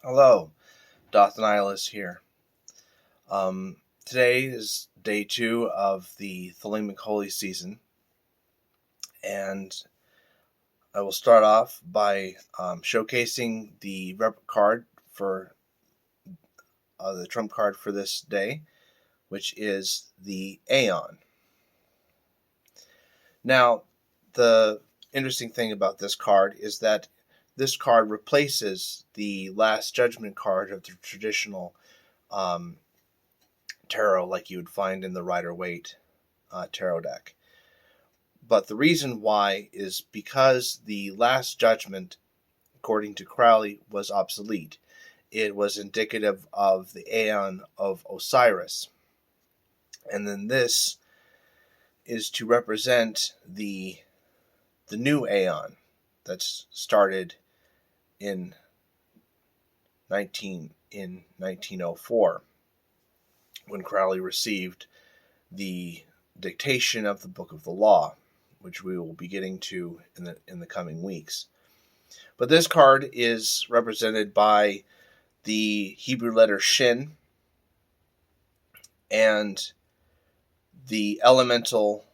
Hello, Dothanilis here. Today is day 2 of the Thelemic Holy Season, and I will start off by showcasing the rep card for the trump card for this day, which is the Aeon. Now, the interesting thing about this card is that this card replaces the Last Judgment card of the traditional tarot like you would find in the Rider-Waite tarot deck. But the reason why is because the Last Judgment, according to Crowley, was obsolete. It was indicative of the Aeon of Osiris. And then this is to represent the new Aeon that's started in 1904, when Crowley received the dictation of the Book of the Law, which we will be getting to in the coming weeks. But this card is represented by the Hebrew letter SHIN and the elemental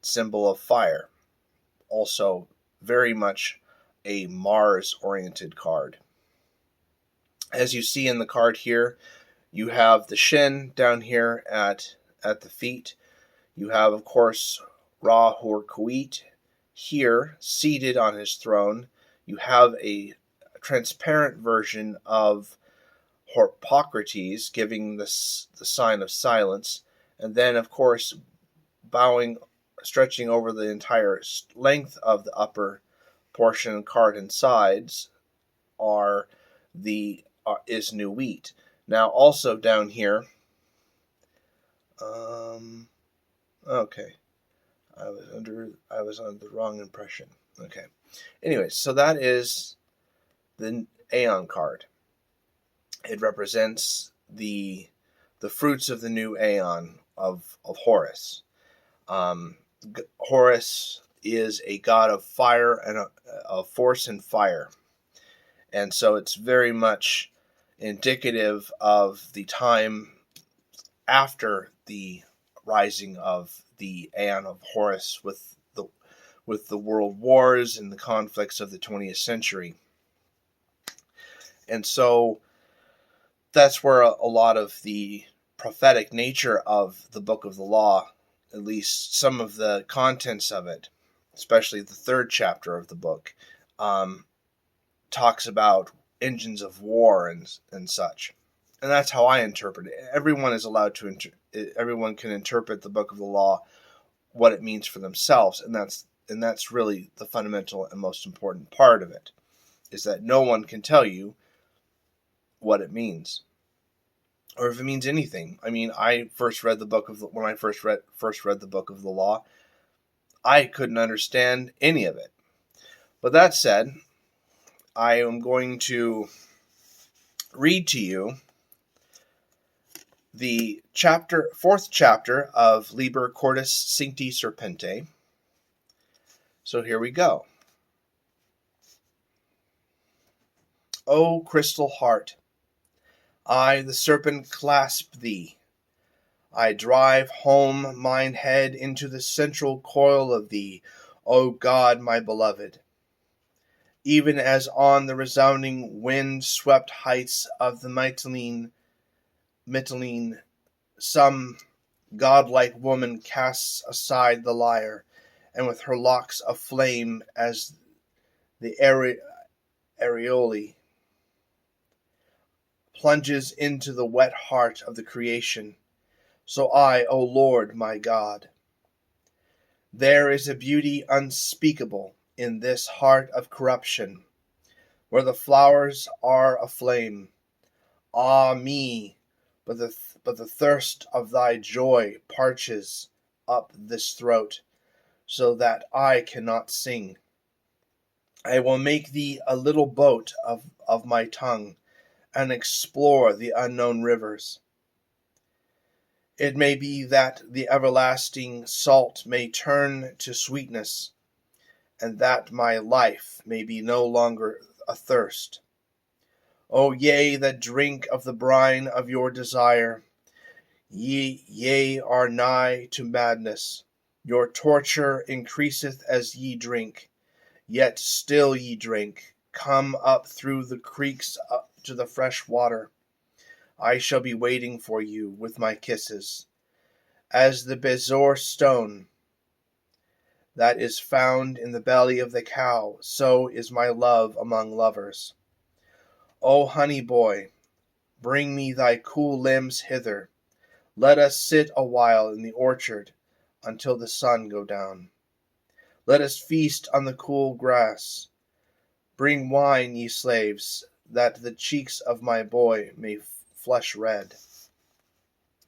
symbol of fire. Also very much a Mars-oriented card. As you see in the card here, you have the SHIN down here at the feet. You have, of course, Ra Hor-Kuit here, seated on his throne. You have a transparent version of Harpocrates giving the sign of silence. And then, of course, stretching over the entire length of the upper portion, card and sides, is new wheat. Now, also down here, okay, I was under the wrong impression. Okay, anyways, so that is the Aeon card. It represents the fruits of the new Aeon of Horus. Horus is a god of fire and of force and fire, and so it's very much indicative of the time after the rising of the Aeon of Horus with the world wars and the conflicts of the 20th century. And so that's where a lot of the prophetic nature of the Book of the Law, at least some of the contents of it, especially the 3rd chapter of the book, talks about engines of war and such. And that's how I interpret it. Everyone is allowed to everyone can interpret the Book of the Law, what it means for themselves, and that's really the fundamental and most important part of it, is that no one can tell you what it means, or if it means anything. I mean, when I first read the Book of the Law, I couldn't understand any of it. But that said, I am going to read to you the 4th chapter of Liber, Cordis, Cincte, Serpente. So here we go. O crystal heart, I, the serpent, clasp thee. I drive home mine head into the central coil of thee, O God, my beloved. Even as on the resounding wind-swept heights of the Mytilene, some godlike woman casts aside the lyre, and with her locks aflame as the aureole, plunges into the wet heart of the creation. So I, O Lord my God, there is a beauty unspeakable in this heart of corruption, where the flowers are aflame. Ah me, but the thirst of thy joy parches up this throat, so that I cannot sing. I will make thee a little boat of my tongue, and explore the unknown rivers. It may be that the everlasting salt may turn to sweetness, and that my life may be no longer athirst. O ye that drink of the brine of your desire, ye are nigh to madness. Your torture increaseth as ye drink, yet still ye drink. Come up through the creeks up to the fresh water. I shall be waiting for you with my kisses. As the bezoar stone that is found in the belly of the cow, so is my love among lovers. O honey boy, bring me thy cool limbs hither. Let us sit a while in the orchard until the sun go down. Let us feast on the cool grass. Bring wine, ye slaves, that the cheeks of my boy may flush red.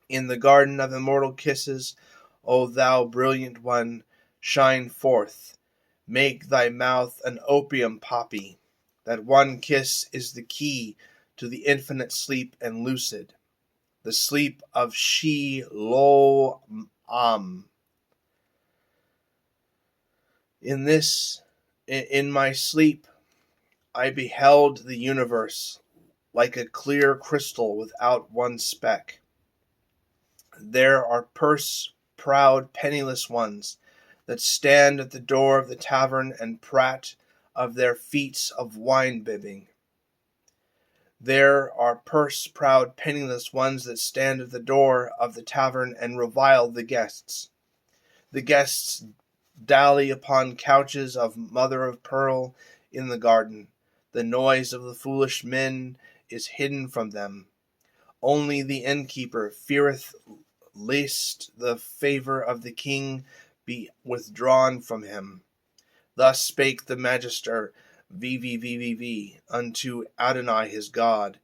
In the garden of immortal kisses, O thou brilliant one, shine forth. Make thy mouth an opium poppy. That one kiss is the key to the infinite sleep and lucid, the sleep of She-Lo-Am. In my sleep, I beheld the universe like a clear crystal without one speck. There are purse-proud, penniless ones that stand at the door of the tavern and prate of their feats of wine-bibbing. There are purse-proud, penniless ones that stand at the door of the tavern and revile the guests. The guests dally upon couches of mother of pearl in the garden. The noise of the foolish men is hidden from them. Only the innkeeper feareth lest the favour of the king be withdrawn from him. Thus spake the magister VVVVV unto Adonai his God,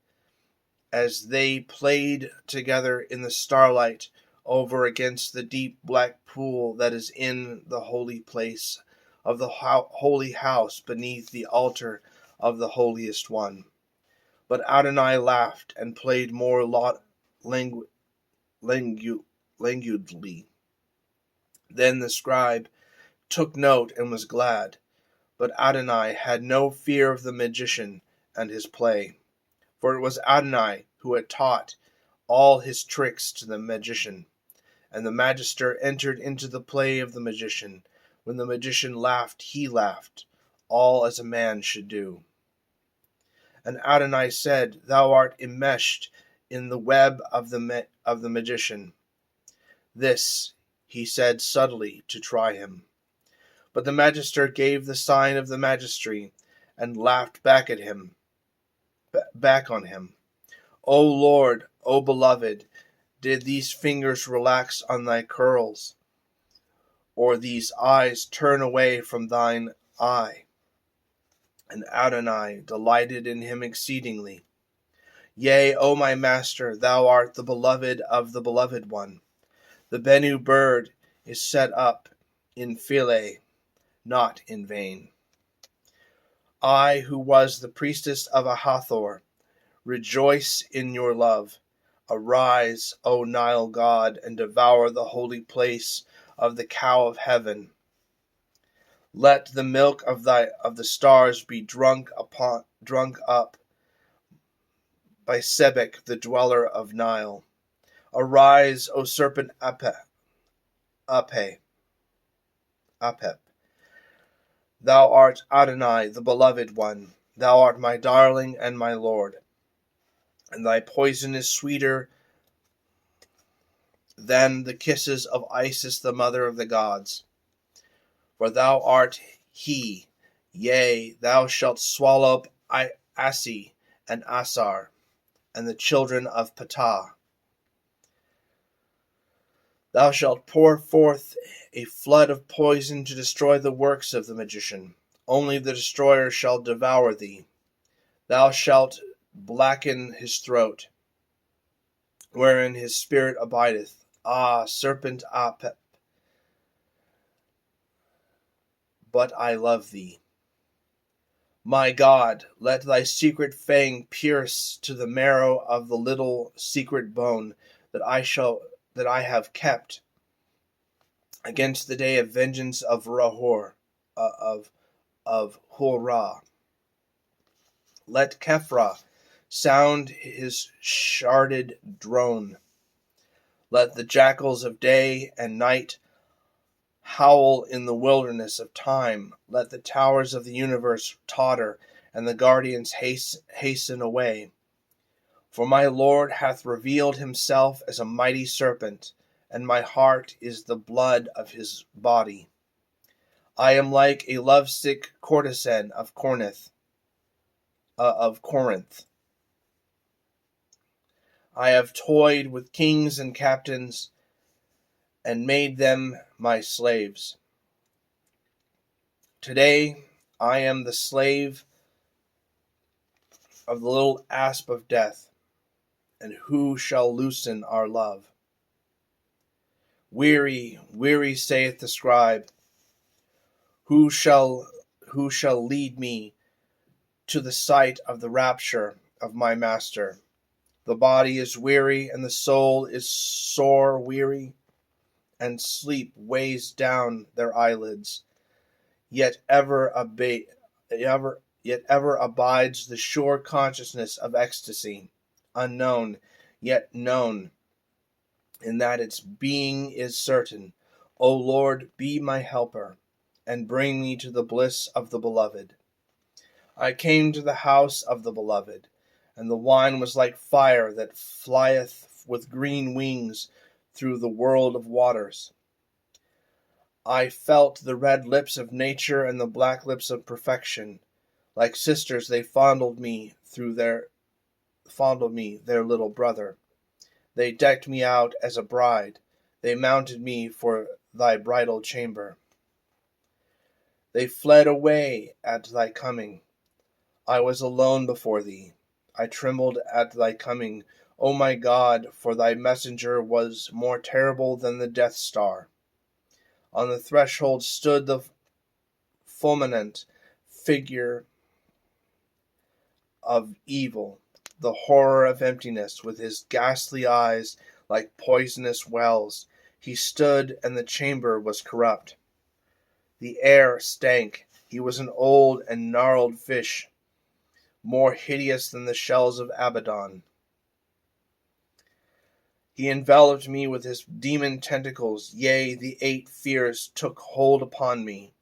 as they played together in the starlight over against the deep black pool that is in the holy place of the holy house beneath the altar of the holiest one. But Adonai laughed and played more languidly. Then the scribe took note and was glad. But Adonai had no fear of the magician and his play, for it was Adonai who had taught all his tricks to the magician. And the magister entered into the play of the magician. When the magician laughed, he laughed, all as a man should do. And Adonai said, Thou art enmeshed in the web of the magician. This he said subtly to try him. But the magister gave the sign of the magistry, and laughed back on him. O Lord, O beloved, did these fingers relax on thy curls, or these eyes turn away from thine eye? And Adonai delighted in him exceedingly. Yea, O my master, thou art the beloved of the beloved one. The Bennu bird is set up in Philae, not in vain. I, who was the priestess of Ahathor, rejoice in your love. Arise, O Nile god, and devour the holy place of the cow of heaven. Let the milk of the stars be drunk up by Sebek, the dweller of Nile. Arise, O serpent Apep. Thou art Adonai, the beloved one. Thou art my darling and my Lord. And thy poison is sweeter than the kisses of Isis, the mother of the gods. For thou art he, yea, thou shalt swallow up Asi and Asar, and the children of Ptah. Thou shalt pour forth a flood of poison to destroy the works of the magician. Only the destroyer shall devour thee. Thou shalt blacken his throat, wherein his spirit abideth. Ah, serpent Apep, but I love thee. My God, let thy secret fang pierce to the marrow of the little secret bone that I have kept against the day of vengeance of Rahor, of Hurrah. Let Kephra sound his sharded drone. Let the jackals of day and night howl in the wilderness of time. Let the towers of the universe totter, and the guardians hasten away. For my Lord hath revealed himself as a mighty serpent, and my heart is the blood of his body. I am like a lovesick courtesan of Corinth. I have toyed with kings and captains, and made them my slaves. Today I am the slave of the little asp of death, and who shall loosen our love? Weary, weary, saith the scribe, who shall lead me to the sight of the rapture of my master? The body is weary, and the soul is sore weary, and sleep weighs down their eyelids. Yet ever abides the sure consciousness of ecstasy, unknown, yet known, in that its being is certain. O Lord, be my helper, and bring me to the bliss of the beloved. I came to the house of the beloved, and the wine was like fire that flieth with green wings through the world of waters. I felt the red lips of nature and the black lips of perfection. Like sisters they fondled me, their little brother. They decked me out as a bride. They mounted me for thy bridal chamber. They fled away at thy coming. I was alone before thee. I trembled at thy coming, O my God, for thy messenger was more terrible than the Death Star. On the threshold stood the fulminant figure of evil, the horror of emptiness, with his ghastly eyes like poisonous wells. He stood, and the chamber was corrupt. The air stank. He was an old and gnarled fish, more hideous than the shells of Abaddon. He enveloped me with his demon tentacles. Yea, the 8 fears took hold upon me.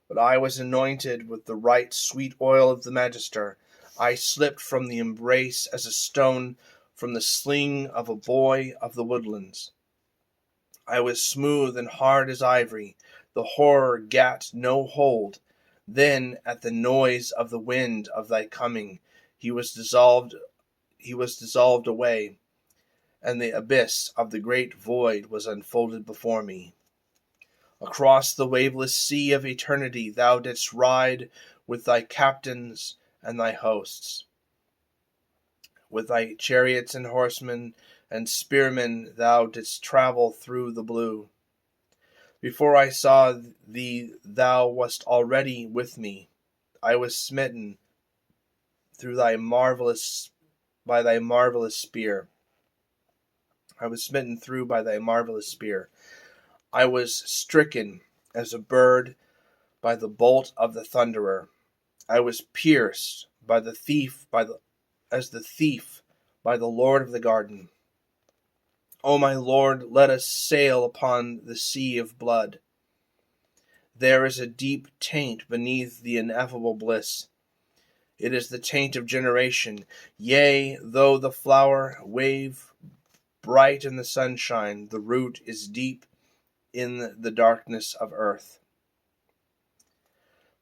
But I was anointed with the right sweet oil of the Magister. I slipped from the embrace as a stone from the sling of a boy of the woodlands. I was smooth and hard as ivory. The horror gat no hold. Then, at the noise of the wind of thy coming, he was dissolved away, and the abyss of the great void was unfolded before me. Across the waveless sea of eternity thou didst ride with thy captains and thy hosts. With thy chariots and horsemen and spearmen thou didst travel through the blue. Before I saw thee thou wast already with me. I was smitten by thy marvelous spear. I was smitten through by thy marvelous spear. I was stricken as a bird by the bolt of the thunderer. I was pierced as the thief by the Lord of the garden. O my Lord, let us sail upon the sea of blood. There is a deep taint beneath the ineffable bliss. It is the taint of generation. Yea, though the flower wave bright in the sunshine, the root is deep in the darkness of earth.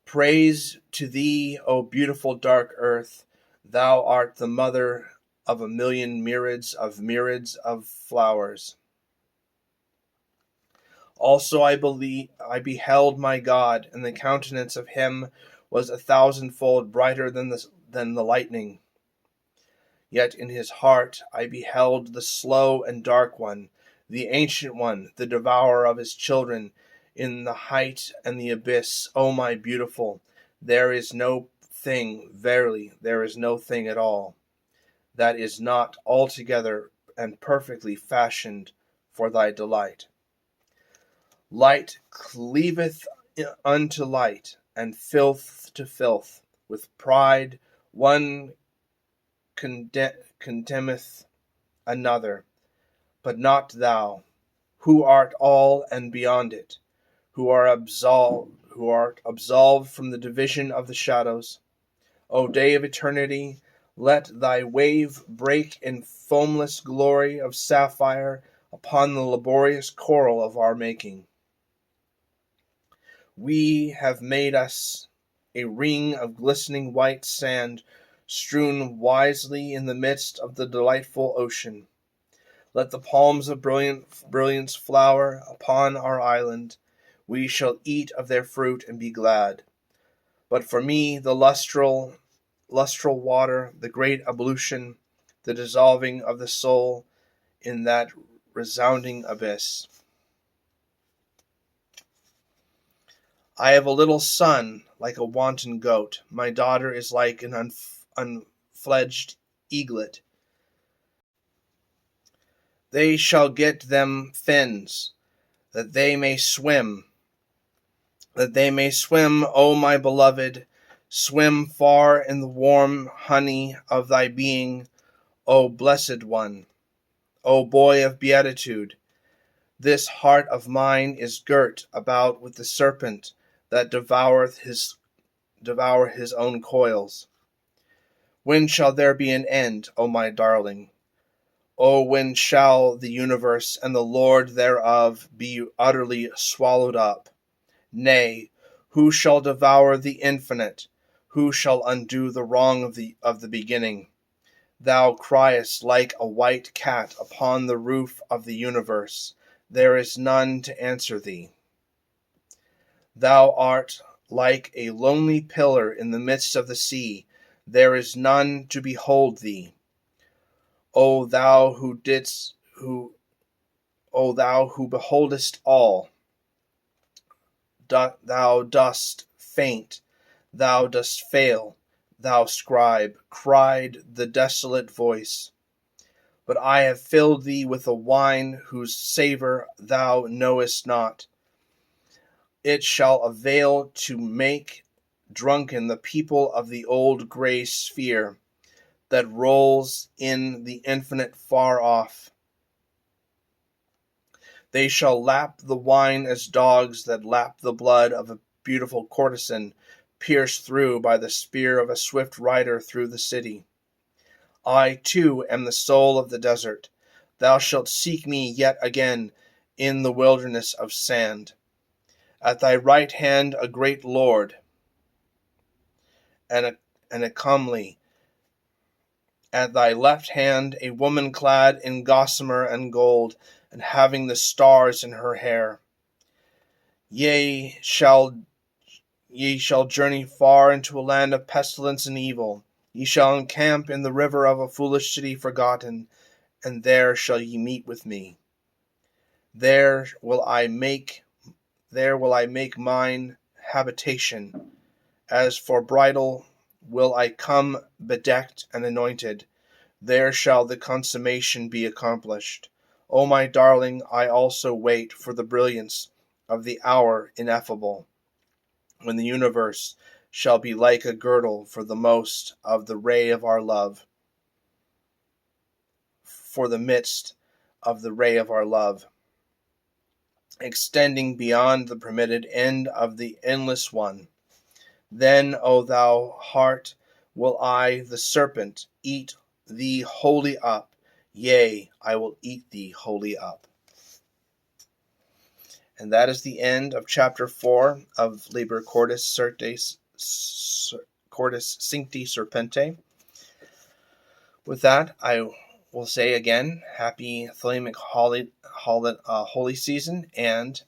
Praise to thee, O beautiful dark earth. Thou art the mother of a million myriads of flowers. Also I beheld my God, and the countenance of him was 1,000-fold brighter than the lightning. Yet in his heart I beheld the slow and dark one, the ancient one, the devourer of his children, in the height and the abyss. O my beautiful, there is no thing, verily, there is no thing at all, that is not altogether and perfectly fashioned for thy delight. Light cleaveth unto light, and filth to filth. With pride one contemneth another, but not thou, who art all and beyond it, who art absolved from the division of the shadows. O day of eternity, let thy wave break in foamless glory of sapphire upon the laborious coral of our making. We have made us a ring of glistening white sand, strewn wisely in the midst of the delightful ocean. Let the palms of brilliance flower upon our island. We shall eat of their fruit and be glad. But for me, the lustral water, the great ablution, the dissolving of the soul in that resounding abyss. I have a little son like a wanton goat. My daughter is like an unfledged eaglet. They shall get them fins, that they may swim. O my beloved, swim far in the warm honey of thy being, O blessed one, O boy of beatitude. This heart of mine is girt about with the serpent that devoureth his own coils. When shall there be an end, O my darling? O when shall the universe and the Lord thereof be utterly swallowed up? Nay, who shall devour the infinite? Who shall undo the wrong of the beginning? Thou criest like a white cat upon the roof of the universe. There is none to answer thee. Thou art like a lonely pillar in the midst of the sea. There is none to behold thee. O thou who beholdest all, thou dost faint, thou dost fail, thou scribe, cried the desolate voice. But I have filled thee with a wine whose savour thou knowest not. It shall avail to make drunken the people of the old grey sphere that rolls in the infinite far off. They shall lap the wine as dogs that lap the blood of a beautiful courtesan pierced through by the spear of a swift rider through the city. I, too, am the soul of the desert. Thou shalt seek me yet again in the wilderness of sand. At thy right hand a great lord, and a comely. At thy left hand a woman clad in gossamer and gold, and having the stars in her hair. Ye shall journey far into a land of pestilence and evil. Ye shall encamp in the river of a foolish city forgotten, and there shall ye meet with me. There will I make mine habitation. As for bridal will I come bedecked and anointed. There shall the consummation be accomplished. O my darling, I also wait for the brilliance of the hour ineffable, when the universe shall be like a girdle for the most of the ray of our love, for the midst of the ray of our love, extending beyond the permitted end of the endless one. Then, O thou heart, will I, the serpent, eat thee wholly up. Yea, I will eat thee wholly up. And that is the end of chapter 4 of Liber Cordis Cincte Serpente. With that, I will say again, happy Thelemic holy season, and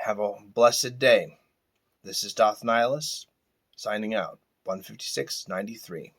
have a blessed day. This is Doth Nihilus, signing out, 156.93.